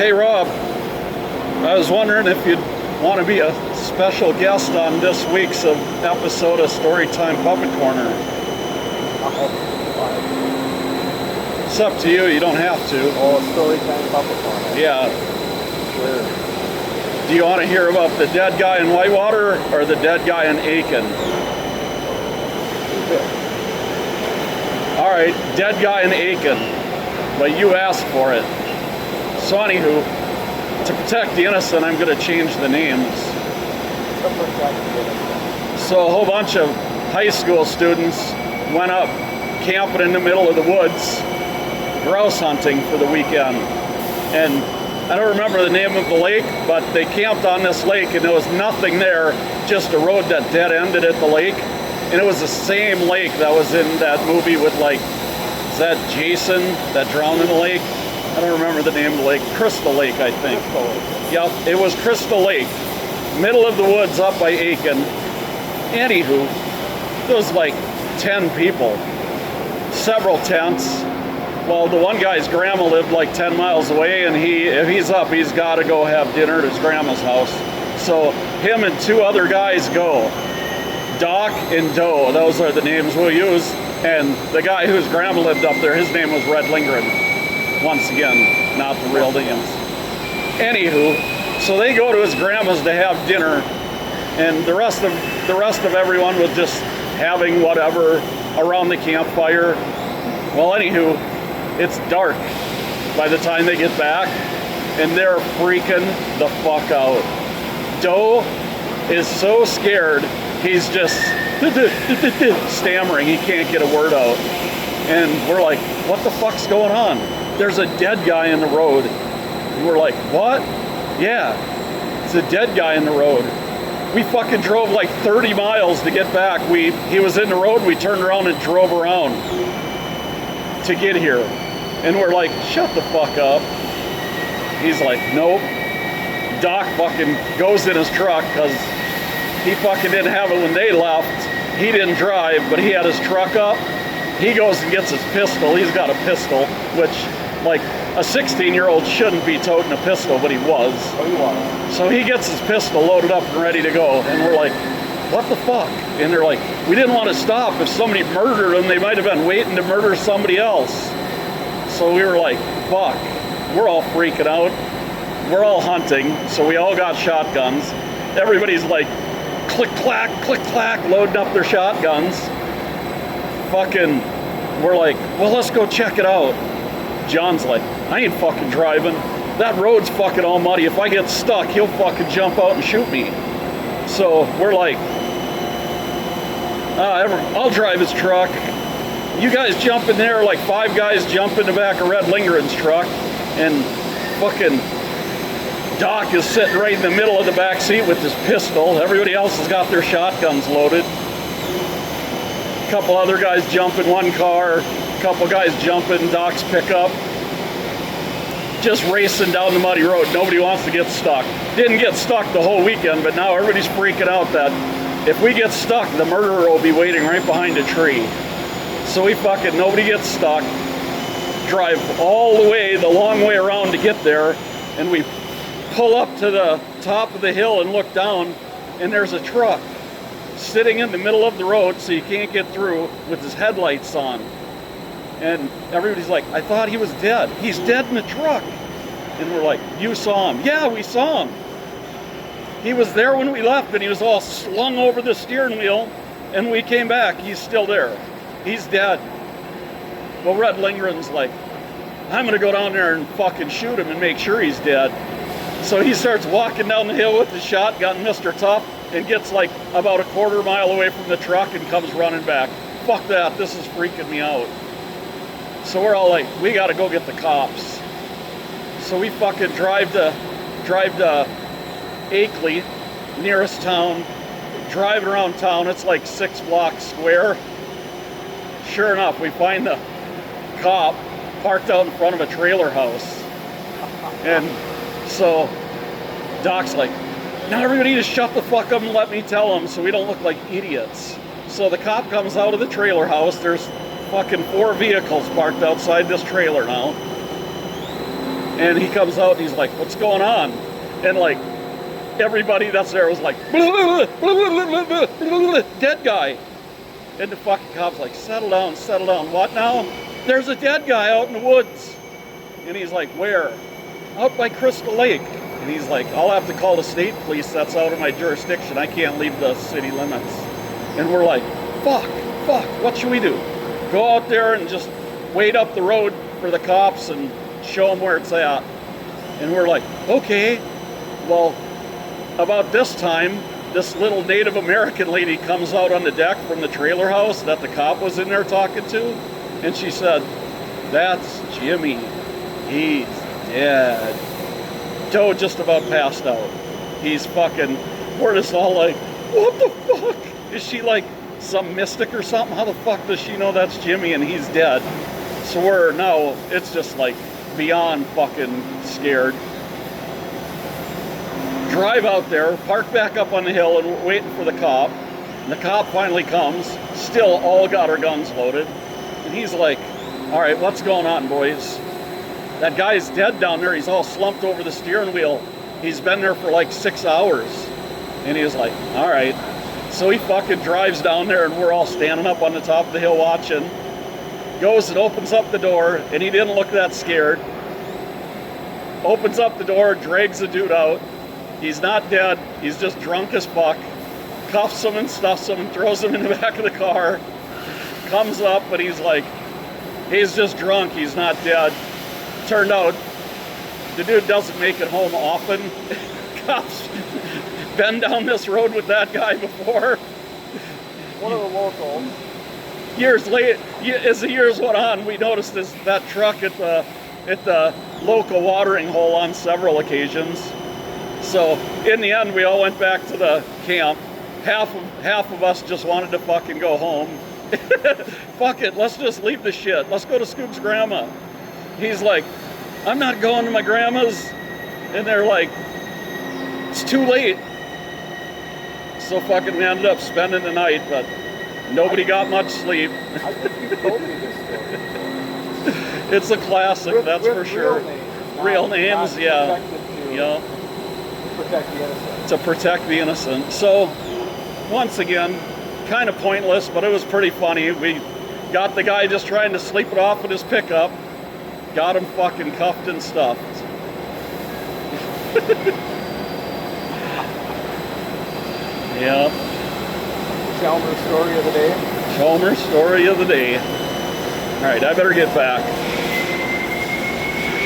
Hey Rob, I was wondering if you'd want to be a special guest on this week's episode of Storytime Puppet Corner. It's up to you, you don't have to. Oh, Storytime Puppet Corner. Yeah. Sure. Do you want to hear about the dead guy in Whitewater or the dead guy in Aiken? Alright, dead guy in Aiken, but you asked for it. So anywho, to protect the innocent, I'm going to change the names. So a whole bunch of high school students went up camping in the middle of the woods, grouse hunting for the weekend. And I don't remember the name of the lake, but they camped on this lake and there was nothing there, just a road that dead ended at the lake. And it was the same lake that was in that movie with, like, is that Jason that drowned in the lake? I don't remember the name of the lake. Crystal Lake, I think. Crystal Lake. Yep, it was Crystal Lake. Middle of the woods up by Aiken. Anywho, there was like 10 people. Several tents. Well, the one guy's grandma lived like 10 miles away, and if he's up, he's got to go have dinner at his grandma's house. So him and two other guys go. Doc and Doe, those are the names we'll use. And the guy whose grandma lived up there, his name was Red Lindgren. Once again, not the real names. Anywho, so they go to his grandma's to have dinner, and the rest of everyone was just having whatever around the campfire. Well, anywho, it's dark by the time they get back, and they're freaking the fuck out. Doe is so scared, he's just stammering, he can't get a word out. And we're like, what the fuck's going on? There's a dead guy in the road. And we're like, what? Yeah, it's a dead guy in the road. We fucking drove like 30 miles to get back. He was in the road, we turned around and drove around to get here. And we're like, shut the fuck up. He's like, nope. Doc fucking goes in his truck because he fucking didn't have it when they left. He didn't drive, but he had his truck up. He goes and gets his pistol. He's got a pistol, which, like, a 16-year-old shouldn't be toting a pistol, but he was. Oh, he was. So he gets his pistol loaded up and ready to go. And we're like, what the fuck? And they're like, we didn't want to stop. If somebody murdered them, they might have been waiting to murder somebody else. So we were like, fuck. We're all freaking out. We're all hunting, so we all got shotguns. Everybody's like, click, clack, loading up their shotguns. Fucking, we're like, well, let's go check it out. John's like, I ain't fucking driving. That road's fucking all muddy. If I get stuck, he'll fucking jump out and shoot me. So we're like, I'll drive his truck. You guys jump in there, like 5 guys jump in the back of Red Lindgren's truck, and fucking Doc is sitting right in the middle of the back seat with his pistol. Everybody else has got their shotguns loaded. A couple other guys jump in one car. A couple guys jump in Doc's pickup. Just racing down the muddy road. Nobody wants to get stuck. Didn't get stuck the whole weekend, but now everybody's freaking out that if we get stuck, the murderer will be waiting right behind a tree. So nobody gets stuck. Drive all the way, the long way around to get there, and we pull up to the top of the hill and look down, and there's a truck sitting in the middle of the road so you can't get through with his headlights on. And everybody's like, I thought he was dead. He's dead in the truck. And we're like, you saw him? Yeah, we saw him. He was there when we left, and he was all slung over the steering wheel, and we came back. He's still there. He's dead. Well, Red Lindgren's like, I'm gonna go down there and fucking shoot him and make sure he's dead. So he starts walking down the hill with the shotgun, Mr. Tough, and gets like about a quarter mile away from the truck and comes running back. Fuck that, this is freaking me out. So we're all like, we gotta go get the cops. So we fucking drive to Akeley, nearest town, driving around town. It's like 6 blocks square. Sure enough, we find the cop parked out in front of a trailer house. And so Doc's like, now everybody just shut the fuck up and let me tell them so we don't look like idiots. So the cop comes out of the trailer house. There's fucking 4 vehicles parked outside this trailer now. And he comes out and he's like, what's going on? And like, everybody that's there was like, dead guy. And the fucking cop's like, settle down, settle down. What now? There's a dead guy out in the woods. And he's like, where? Out by Crystal Lake. And he's like, I'll have to call the state police. That's out of my jurisdiction. I can't leave the city limits. And we're like, fuck, what should we do? Go out there and just wait up the road for the cops and show them where it's at. And we're like, okay. Well, about this time, this little Native American lady comes out on the deck from the trailer house that the cop was in there talking to. And she said, that's Jimmy. He's dead. Joe just about passed out. He's fucking, we're just all like, what the fuck? Is she like some mystic or something? How the fuck does she know that's Jimmy and he's dead? So we're now, it's just like beyond fucking scared. Drive out there, park back up on the hill and we're waiting for the cop. And the cop finally comes, still all got our guns loaded. And he's like, all right, what's going on, boys? That guy's dead down there. He's all slumped over the steering wheel. He's been there for like 6 hours. And he was like, all right. So he fucking drives down there and we're all standing up on the top of the hill watching. Goes and opens up the door and he didn't look that scared. Opens up the door, drags the dude out. He's not dead. He's just drunk as fuck. Cuffs him and stuffs him and throws him in the back of the car. Comes up and he's like, he's just drunk. He's not dead. Turned out the dude doesn't make it home often. Cops been down this road with that guy before. One of the locals. Years later, as the years went on, we noticed that truck at the local watering hole on several occasions. So in the end, we all went back to the camp. Half of us just wanted to fucking go home. Fuck it, let's just leave the shit. Let's go to Scoop's grandma. He's like, I'm not going to my grandma's. And they're like, it's too late. So fucking we ended up spending the night, but nobody got much sleep. I think you told me this story. It's a classic, that's for sure. Real names, yeah. Protect the innocent. To protect the innocent. So, once again, kind of pointless, but it was pretty funny. We got the guy just trying to sleep it off with his pickup. Got him fucking cuffed and stuffed. Yeah. Chalmers story of the day. Chalmers story of the day. All right, I better get back.